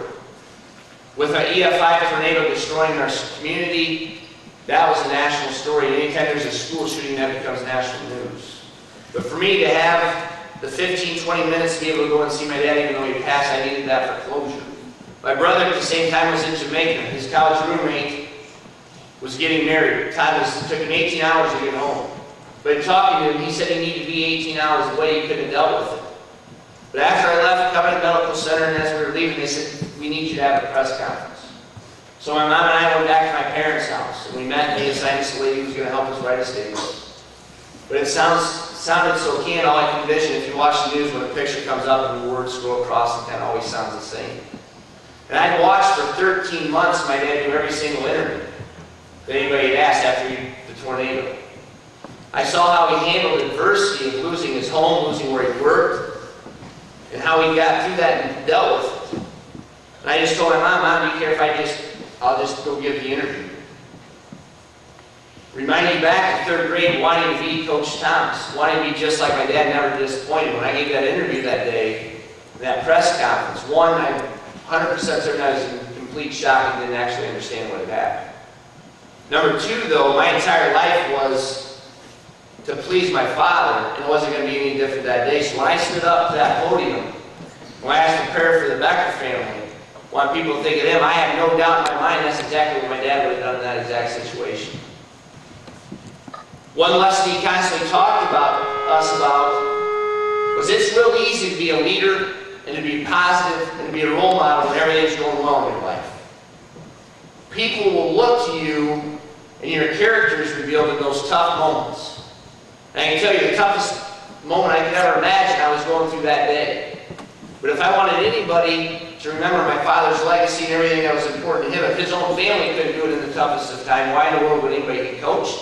With our EF5 tornado destroying our community, that was a national story. Anytime there's a school shooting, that becomes national news. But for me to have the 15, 20 minutes to be able to go and see my dad, even though he passed, I needed that for closure. My brother at the same time was in Jamaica. His college roommate was getting married. It took him 18 hours to get home. But in talking to him, he said he needed to be 18 hours away. He couldn't have dealt with it. But after I left Covenant Medical Center, and as we were leaving, they said, we need you to have a press conference. So my mom and I went back to my parents' house, and we met, and they assigned us a lady who was going to help us write a statement. But it sounded so canned, all I can envision, if you watch the news, when a picture comes up and the words scroll across, it kind of always sounds the same. And I'd watched for 13 months my dad do every single interview that anybody had asked after the tornado. I saw how he handled adversity of losing his home, losing where he worked, and how he got through that and dealt with it. And I just told my mom, do you care if I'll just go give the interview? Reminding back in 3rd grade, wanting to be Coach Thomas, wanting to be just like my dad, never disappointed. When I gave that interview that day, that press conference, one, I'm 100% certain I was in complete shock and didn't actually understand what had happened. Number 2, though, my entire life was to please my father, and it wasn't going to be any different that day. So when I stood up to that podium, when I asked for prayer for the Becker family, want people to think of them, I have no doubt in my mind that's exactly what my dad would have done in that exact situation. One lesson he constantly talked about was it's real easy to be a leader and to be positive and to be a role model when everything's going well in your life. People will look to you and your character is revealed in those tough moments. And I can tell you the toughest moment I could ever imagine I was going through that day. But if I wanted anybody to remember my father's legacy and everything that was important to him, if his own family couldn't do it in the toughest of time, why in the world would anybody he coached,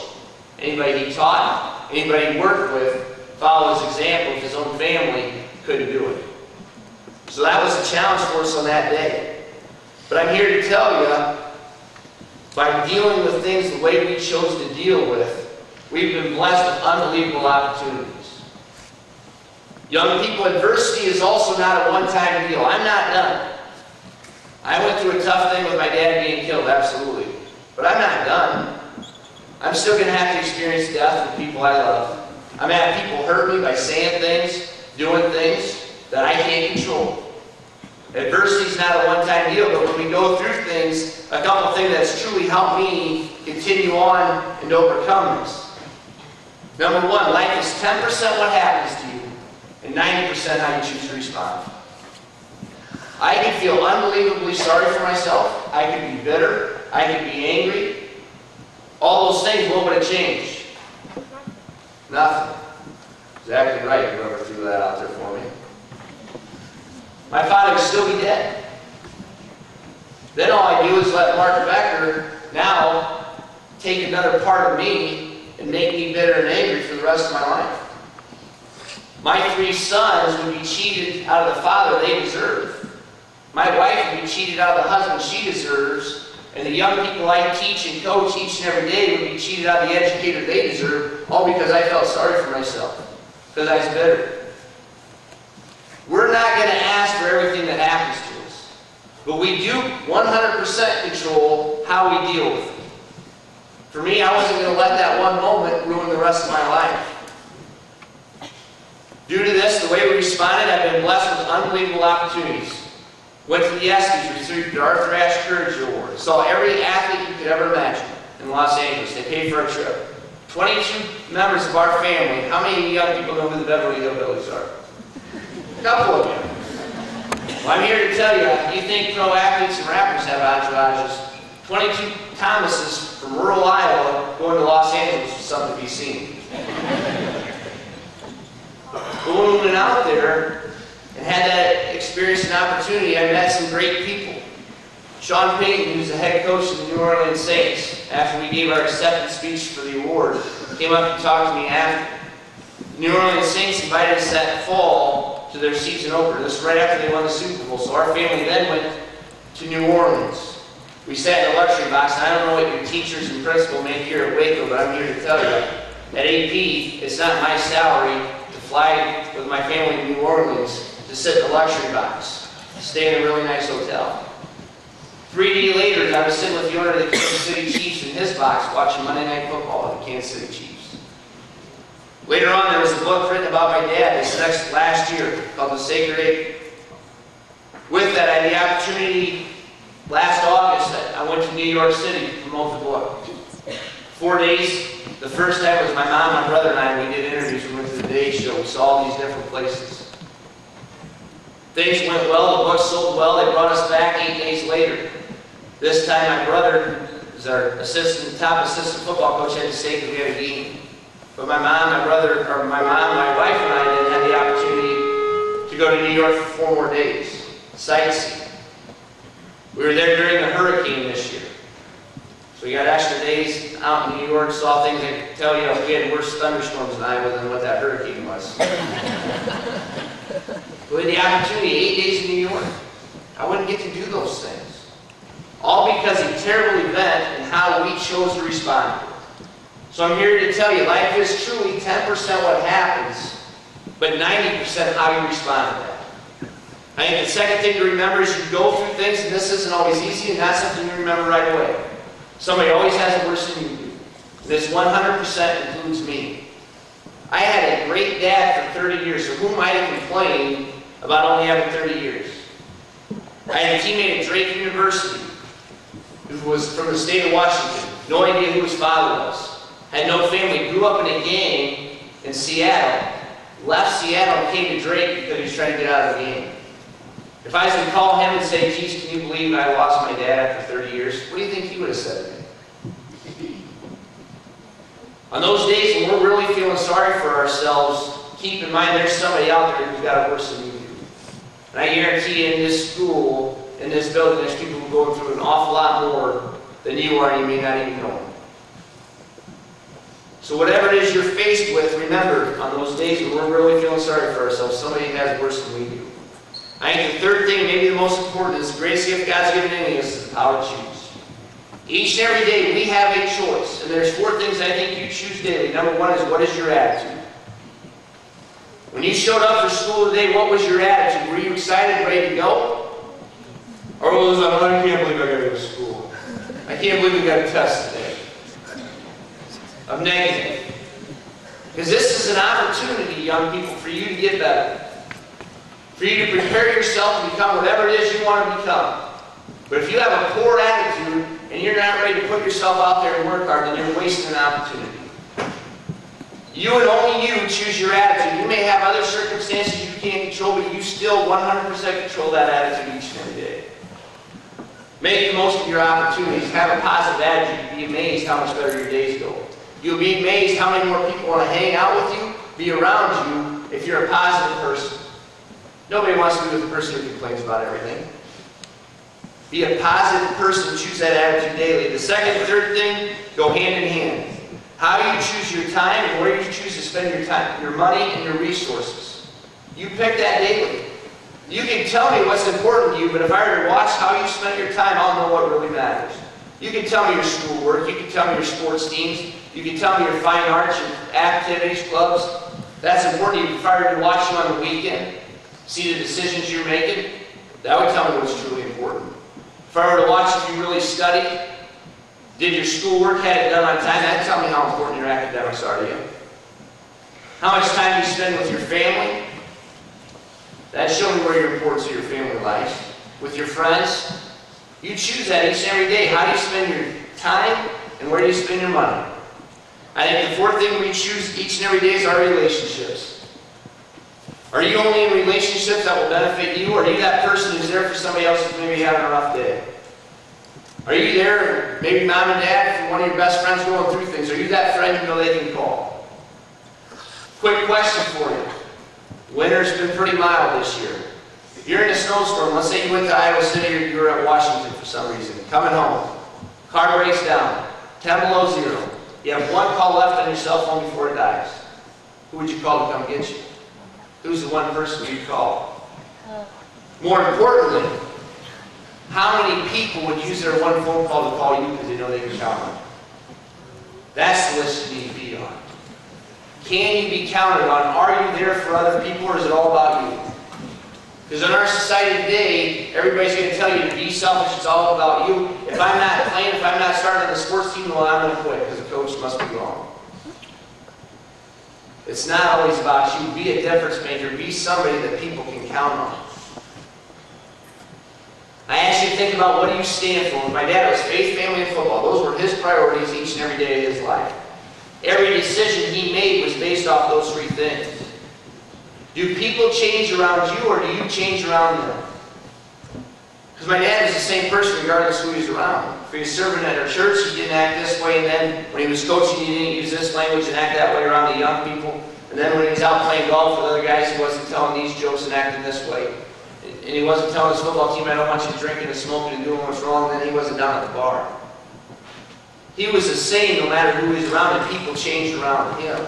anybody he taught, anybody he worked with, follow his example if his own family couldn't do it? So that was a challenge for us on that day. But I'm here to tell you, by dealing with things the way we chose to deal with, we've been blessed with unbelievable opportunities. Young people, adversity is also not a one-time deal. I'm not done. I went through a tough thing with my dad being killed, absolutely. But I'm not done. I'm still going to have to experience death with people I love. I'm going to have people hurt me by saying things, doing things that I can't control. Adversity is not a one-time deal, but when we go through things, a couple things that's truly helped me continue on and overcome this. Number 1, life is 10% what happens to you and 90% how you choose to respond. I can feel unbelievably sorry for myself. I could be bitter. I could be angry. All those things, what would it change? Nothing. Exactly right, whoever threw that out there for me. My father would still be dead. Then all I do is let Mark Becker now take another part of me and make me bitter and angry for the rest of my life. My 3 sons would be cheated out of the father they deserve. My wife would be cheated out of the husband she deserves. And the young people I teach and coach each and every day would be cheated out of the educator they deserve, all because I felt sorry for myself, because I was bitter. We're not going to ask for everything that happens to us, but we do 100% control how we deal with it. For me, I wasn't going to let that one moment ruin the rest of my life. Due to this, the way we responded, I've been blessed with unbelievable opportunities. Went to the ESPYs, received the Arthur Ashe Courage Award. Saw every athlete you could ever imagine in Los Angeles. They paid for our trip. 22 members of our family. How many young people know who the Beverly Hillbillies are? A couple of you. Well, I'm here to tell you, you think pro athletes and rappers have entourages. 22 Thomases from rural Iowa going to Los Angeles was something to be seen. But when we went out there and had that experience and opportunity, I met some great people. Sean Payton, who's the head coach of the New Orleans Saints, after we gave our acceptance speech for the award, came up and talked to me after. The New Orleans Saints invited us that fall to their season opener. This was right after they won the Super Bowl. So our family then went to New Orleans. We sat in a luxury box, and I don't know what your teachers and principal make here at WACO, but I'm here to tell you, at AP, it's not my salary to fly with my family to New Orleans to sit in a luxury box, stay in a really nice hotel. 3 days later, I was sitting with the owner of the Kansas City Chiefs in his box watching Monday Night Football with the Kansas City Chiefs. Later on, there was a book written about my dad this last year called The Sacred Acre. With that, I had the opportunity last August, I went to New York City to promote the book. 4 days. The first time was my mom, my brother, and I. We did interviews. We went to the Today Show. We saw all these different places. Things went well. The book sold well. They brought us back 8 days later. This time, my brother, who's our top assistant football coach, had to stay because we had a game. But my mom, my wife, and I then had the opportunity to go to New York for 4 more days, sightsee. We were there during the hurricane this year. So we got extra days out in New York, saw things. I can tell you, we had worse thunderstorms in Iowa than what that hurricane was. We had the opportunity, 8 days in New York. I wouldn't get to do those things. All because of a terrible event and how we chose to respond to it. So I'm here to tell you, life is truly 10% what happens, but 90% how you respond to that. I think the second thing to remember is you go through things, and this isn't always easy, and not something you remember right away. Somebody always has it worse than you do. This 100% includes me. I had a great dad for 30 years, so who am I to complain about only having 30 years? I had a teammate at Drake University who was from the state of Washington. No idea who his father was. Had no family. Grew up in a gang in Seattle. Left Seattle and came to Drake because he was trying to get out of the gang. If I was to call him and say, geez, can you believe I lost my dad after 30 years? What do you think he would have said to me? On those days when we're really feeling sorry for ourselves, keep in mind there's somebody out there who's got it worse than you do. And I guarantee you in this school, in this building, there's people who are going through an awful lot more than you are, and you may not even know them. So whatever it is you're faced with, remember, on those days when we're really feeling sorry for ourselves, somebody has it worse than we do. I think the third thing, maybe the most important, is the greatest gift God's given any of us is the power to choose. Each and every day we have a choice, and there's 4 things I think you choose daily. Number 1 is, what is your attitude? When you showed up for school today, what was your attitude? Were you excited, ready to go? Or was it, I can't believe I got to go to school. I can't believe we got a test today. Of negative. Because this is an opportunity, young people, for you to get better. For you to prepare yourself to become whatever it is you want to become. But if you have a poor attitude and you're not ready to put yourself out there and work hard, then you're wasting an opportunity. You and only you choose your attitude. You may have other circumstances you can't control, but you still 100% control that attitude each and every day. Make the most of your opportunities. Have a positive attitude. You'll be amazed how much better your days go. You'll be amazed how many more people want to hang out with you, be around you, if you're a positive person. Nobody wants to be with a person who complains about everything. Be a positive person. Choose that attitude daily. The second and third thing go hand in hand. How you choose your time and where you choose to spend your time, your money and your resources. You pick that daily. You can tell me what's important to you, but if I were to watch how you spend your time, I'll know what really matters. You can tell me your schoolwork. You can tell me your sports teams. You can tell me your fine arts, your activities, clubs. That's important to you. If I were to watch you on the weekend, see the decisions you're making, that would tell me what's truly important. If I were to watch if you really studied, did your schoolwork, had it done on time, that'd tell me how important your academics are to you. How much time you spend with your family, that'd show me where your importance of your family lies. With your friends, you choose that each and every day. How do you spend your time and where do you spend your money? I think the 4th thing we choose each and every day is our relationships. Are you only in relationships that will benefit you, or are you that person who's there for somebody else who's maybe having a rough day? Are you there? Maybe mom and dad, if one of your best friends going through things, are you that friend you know they can call? Quick question for you. Winter's been pretty mild this year. If you're in a snowstorm, let's say you went to Iowa City or you were at Washington for some reason, coming home, car breaks down, 10 below zero. You have one call left on your cell phone before it dies. Who would you call to come get you? Who's the one person you'd call? More importantly, how many people would use their one phone call to call you because they know they can count on you? That's the list you need to be on. Can you be counted on? Are you there for other people, or is it all about you? Because in our society today, everybody's going to tell you to be selfish, it's all about you. If I'm not playing, if I'm not starting on the sports team, well, I'm going to quit because the coach must be wrong. It's not always about you. Be a difference maker. Be somebody that people can count on. I asked you to think about what do you stand for. When my dad was faith, family, and football. Those were his priorities each and every day of his life. Every decision he made was based off those three things. Do people change around you, or do you change around them? Because my dad was the same person regardless of who he was around. If he was serving at our church, he didn't act this way, and then when he was coaching, he didn't use this language and act that way around the young people. And then when he was out playing golf with other guys, he wasn't telling these jokes and acting this way. And he wasn't telling his football team, I don't want you drinking and smoking and doing what's wrong, and then he wasn't down at the bar. He was the same no matter who he was around, and people changed around him.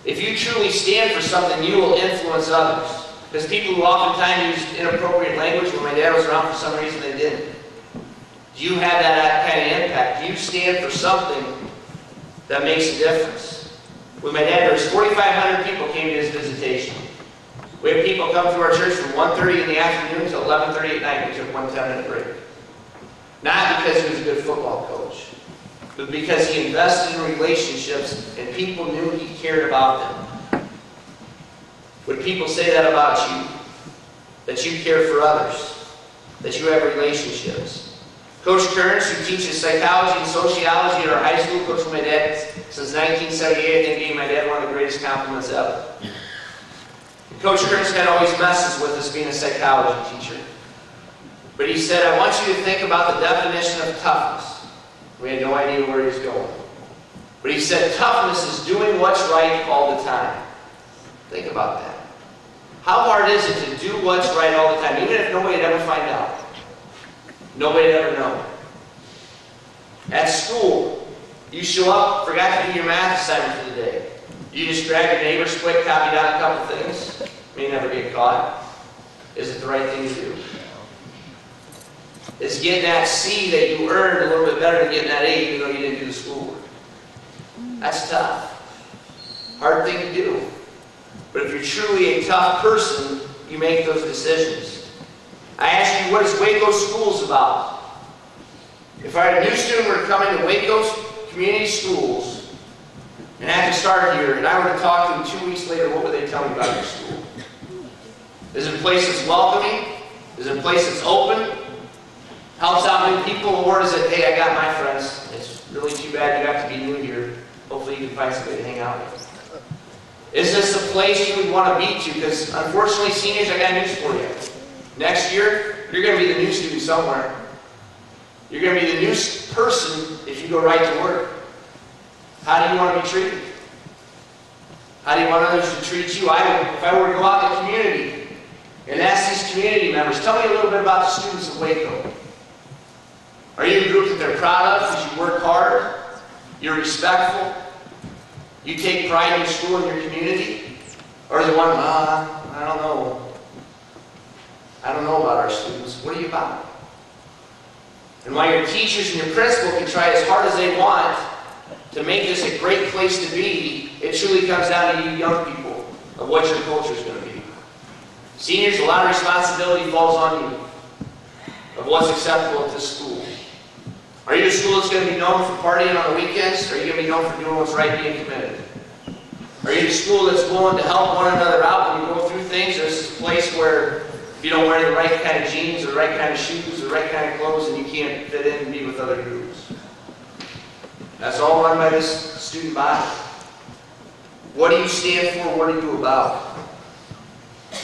If you truly stand for something, you will influence others. Because people who oftentimes use inappropriate language, when my dad was around for some reason, they didn't. Do you have that kind of impact? Do you stand for something that makes a difference? With my dad, there was 4,500 people came to his visitation. We had people come to our church from 1:30 in the afternoon to 11:30 at night. We took one 10-minute break. Not because he was a good football coach, but because he invested in relationships and people knew he cared about them. Would people say that about you? That you care for others? That you have relationships? Coach Kearns, who teaches psychology and sociology at our high school, coached with my dad since 1978. I think gave my dad one of the greatest compliments ever. Coach Kearns kind of always messes with us being a psychology teacher. But he said, I want you to think about the definition of toughness. We had no idea where he was going. But he said, toughness is doing what's right all the time. Think about that. How hard is it to do what's right all the time, even if nobody would ever find out? Nobody would ever know. At school, you show up, forgot to do your math assignment for the day. You just grab your neighbor's quick, copy down a couple things, may never get caught. Is it the right thing to do? Is getting that C that you earned a little bit better than getting that A even though you didn't do the schoolwork? That's tough. Hard thing to do. But if you're truly a tough person, you make those decisions. I ask you, what is WACO Schools about? If I had a new student were coming to WACO Community Schools and had to start here, and I were to talk to them 2 weeks later, what would they tell me about your school? Is it a place that's welcoming? Is it a place that's open? Helps out new people, or is it, hey, I got my friends. It's really too bad you have to be new here. Hopefully you can find somebody to hang out with. Is this a place you would want to be to? Because unfortunately, seniors, I got news for you. Next year, you're going to be the new student somewhere. You're going to be the new person if you go right to work. How do you want to be treated? How do you want others to treat you? If I were to go out in the community and ask these community members, tell me a little bit about the students of WACO. Are you a group that they're proud of because you work hard? You're respectful? You take pride in your school and your community? Or is it one, I don't know. I don't know about our students. What are you about? And while your teachers and your principal can try as hard as they want to make this a great place to be, it truly comes down to you young people of what your culture is going to be. Seniors, a lot of responsibility falls on you of what's acceptable at this school. Are you a school that's going to be known for partying on the weekends? Or are you going to be known for doing what's right, being committed? Are you a school that's willing to help one another out when you go through things? Or is this a place where if you don't wear the right kind of jeans or the right kind of shoes or the right kind of clothes, then you can't fit in and be with other groups? That's all run by this student body. What do you stand for? What are you about?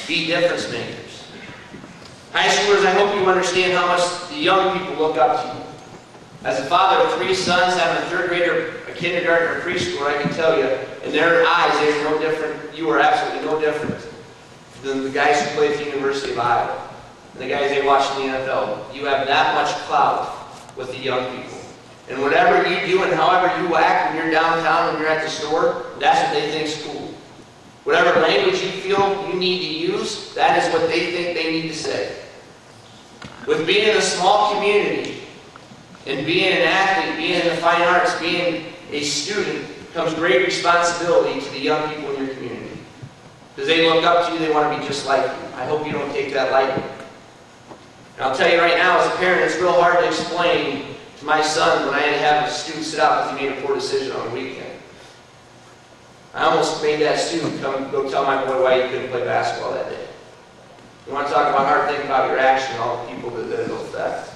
Be difference makers. High schoolers, I hope you understand how much the young people look up to you. As a father of 3 sons, having a 3rd grader, a kindergartner, a preschooler, I can tell you, in their eyes, they're no different. You are absolutely no different than the guys who play at the University of Iowa and the guys they watch in the NFL. You have that much clout with the young people. And whatever you do and however you act when you're downtown, when you're at the store, that's what they think is cool. Whatever language you feel you need to use, that is what they think they need to say. With being in a small community, and being an athlete, being in the fine arts, being a student, comes great responsibility to the young people in your community. Because they look up to you, they want to be just like you. I hope you don't take that lightly. And I'll tell you right now, as a parent, it's real hard to explain to my son when I had to have a student sit out because he made a poor decision on the weekend. I almost made that student go tell my boy why he couldn't play basketball that day. You want to talk about hard, think about your action and all the people that it'll affect.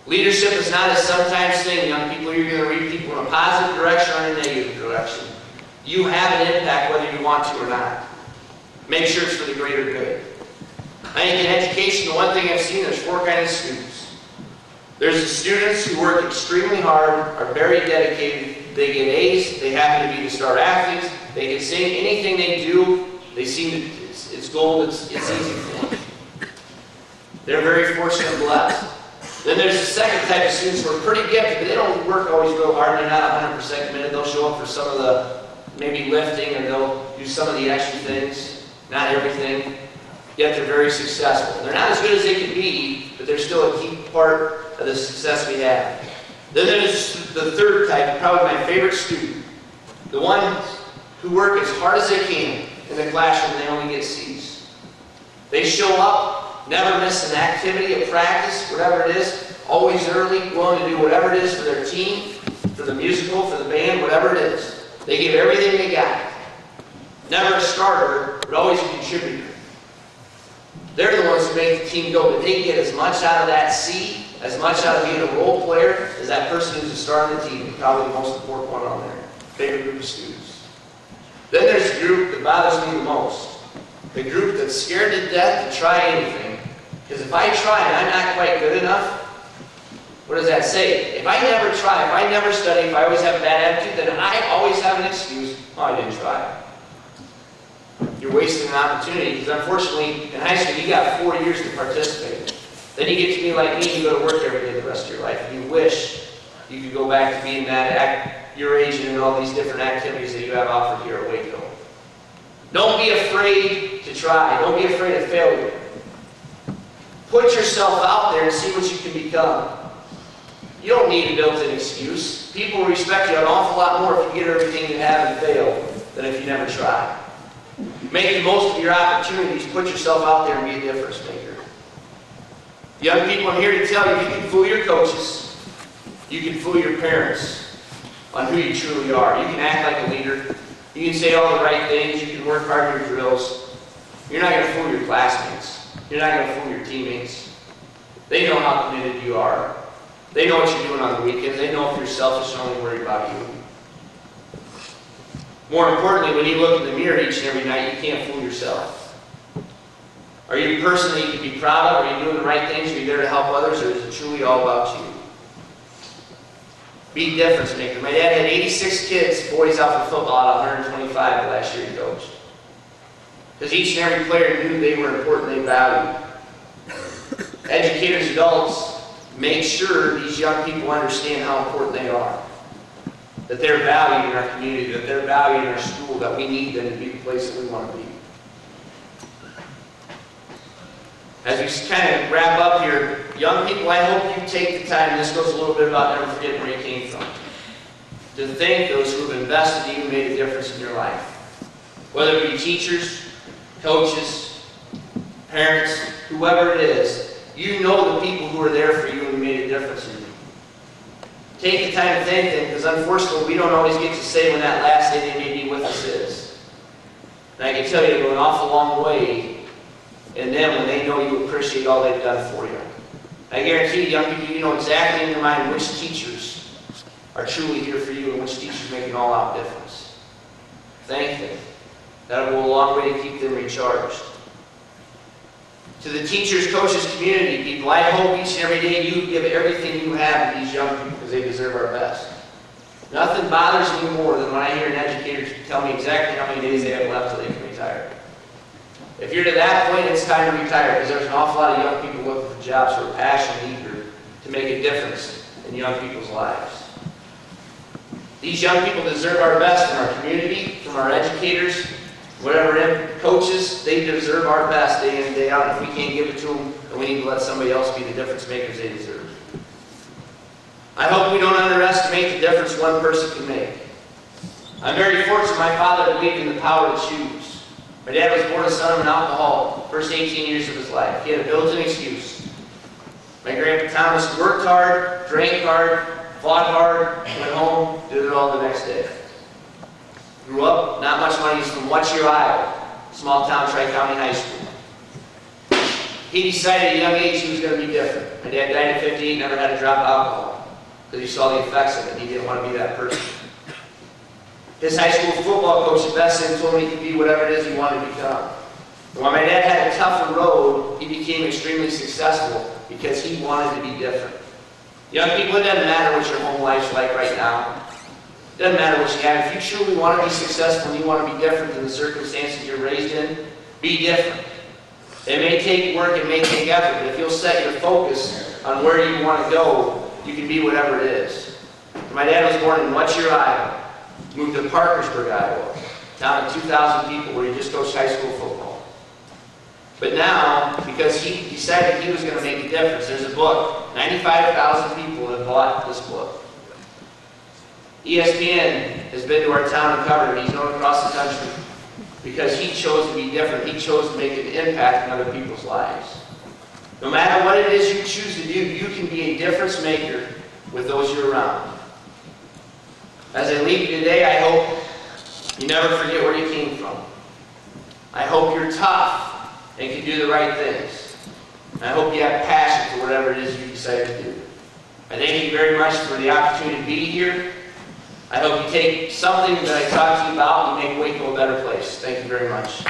Leadership is not a sometimes thing, young people. You're going to read people in a positive direction or in a negative direction. You have an impact whether you want to or not. Make sure it's for the greater good. I think in education, the one thing I've seen, there's 4 kinds of students. There's the students who work extremely hard, are very dedicated, they get A's, they happen to be the star athletes, they can sing, anything they do, they seem to, it's gold, it's easy for them. They're very fortunate and blessed. Then there's the second type of students who are pretty gifted, but they don't work always real hard. They're not 100% committed. They'll show up for some of the maybe lifting, or they'll do some of the extra things, not everything. Yet they're very successful. They're not as good as they can be, but they're still a key part of the success we have. Then there's the third type, probably my favorite student. The ones who work as hard as they can in the classroom, and they only get C's. They show up, never miss an activity, a practice, whatever it is, always early, willing to do whatever it is for their team, for the musical, for the band, whatever it is. They give everything they got. Never a starter, but always a contributor. They're the ones who make the team go, but they get as much out of that C, as much out of being a role player, as that person who's a star on the team, probably the most important one on there. Favorite group of students. Then there's a group that bothers me the most. The group that's scared to death to try anything. Because if I try and I'm not quite good enough, what does that say? If I never try, if I never study, if I always have a bad attitude, then I always have an excuse. Oh, I didn't try. You're wasting an opportunity, because unfortunately, in high school, you got 4 years to participate. Then you get to be like me, and you go to work every day the rest of your life. And you wish you could go back to being that your age and in all these different activities that you have offered here at WACO. Don't be afraid to try. Don't be afraid of failure. Put yourself out there and see what you can become. You don't need a built-in excuse. People will respect you an awful lot more if you get everything you have and fail than if you never try. Make the most of your opportunities. Put yourself out there and be a difference maker. Young people, I'm here to tell you, you can fool your coaches. You can fool your parents on who you truly are. You can act like a leader. You can say all the right things. You can work hard your drills. You're not going to fool your classmates. You're not going to fool your teammates. They know how committed you are. They know what you're doing on the weekends. They know if you're selfish and only worried about you. More importantly, when you look in the mirror each and every night, you can't fool yourself. Are you a person that you can be proud of? Are you doing the right things? Are you there to help others? Or is it truly all about you? Be a difference maker. My dad had 86 kids, boys out for football, out of 125 the last year he coached. Because each and every player knew they were important, they valued. Educators, adults, make sure these young people understand how important they are. That they're valued in our community, that they're valued in our school, that we need them to be the place that we want to be. As we kind of wrap up here, young people, I hope you take the time, this goes a little bit about never forgetting where you came from, to thank those who have invested in you and made a difference in your life. Whether it be teachers, coaches, parents, whoever it is, you know the people who are there for you and made a difference in you. Take the time to thank them, because unfortunately we don't always get to say when that last day they may be with us is. And I can tell you, it goes an awful long way in them when they know you appreciate all they've done for you. I guarantee you, young people, you know exactly in your mind which teachers are truly here for you and which teachers make an all-out difference. Thank them. That'll go a long way to keep them recharged. To the teachers, coaches, community people, I hope each and every day you give everything you have to these young people because they deserve our best. Nothing bothers me more than when I hear an educator tell me exactly how many days they have left till they can retire. If you're to that point, it's time to retire because there's an awful lot of young people looking for jobs who are passionate and eager to make a difference in young people's lives. These young people deserve our best in our community, from our educators, whatever coaches, they deserve our best day in and day out. If we can't give it to them, then we need to let somebody else be the difference makers they deserve. I hope we don't underestimate the difference one person can make. I'm very fortunate my father believed in the power to choose. My dad was born a son of an alcoholic, first 18 years of his life. He had a built-in excuse. My grandpa Thomas worked hard, drank hard, fought hard, went home, did it all the next day. Grew up, not much money, he's from WACO, Iowa, small town, Tri-County High School. He decided at a young age he was going to be different. My dad died at 58, never had to drop alcohol, because he saw the effects of it, and he didn't want to be that person. His high school football coach at best told me he could be whatever it is he wanted to become. And when my dad had a tougher road, he became extremely successful because he wanted to be different. Young people, it doesn't matter what your home life's like right now. It doesn't matter what you have. If you truly want to be successful and you want to be different than the circumstances you're raised in, be different. It may take work, it may take effort, but if you'll set your focus on where you want to go, you can be whatever it is. My dad was born in WACO, Iowa. Moved to Parkersburg, Iowa, down to 2,000 people where he just coached high school football. But now, because he decided he was going to make a difference, there's a book. 95,000 people have bought this book. ESPN has been to our town and covered it. He's known across the country because he chose to be different. He chose to make an impact in other people's lives. No matter what it is you choose to do, you can be a difference maker with those you're around. As I leave you today, I hope you never forget where you came from. I hope you're tough and can do the right things. And I hope you have passion for whatever it is you decide to do. I thank you very much for the opportunity to be here. I hope you take something that I talked to you about and make WACO a better place. Thank you very much.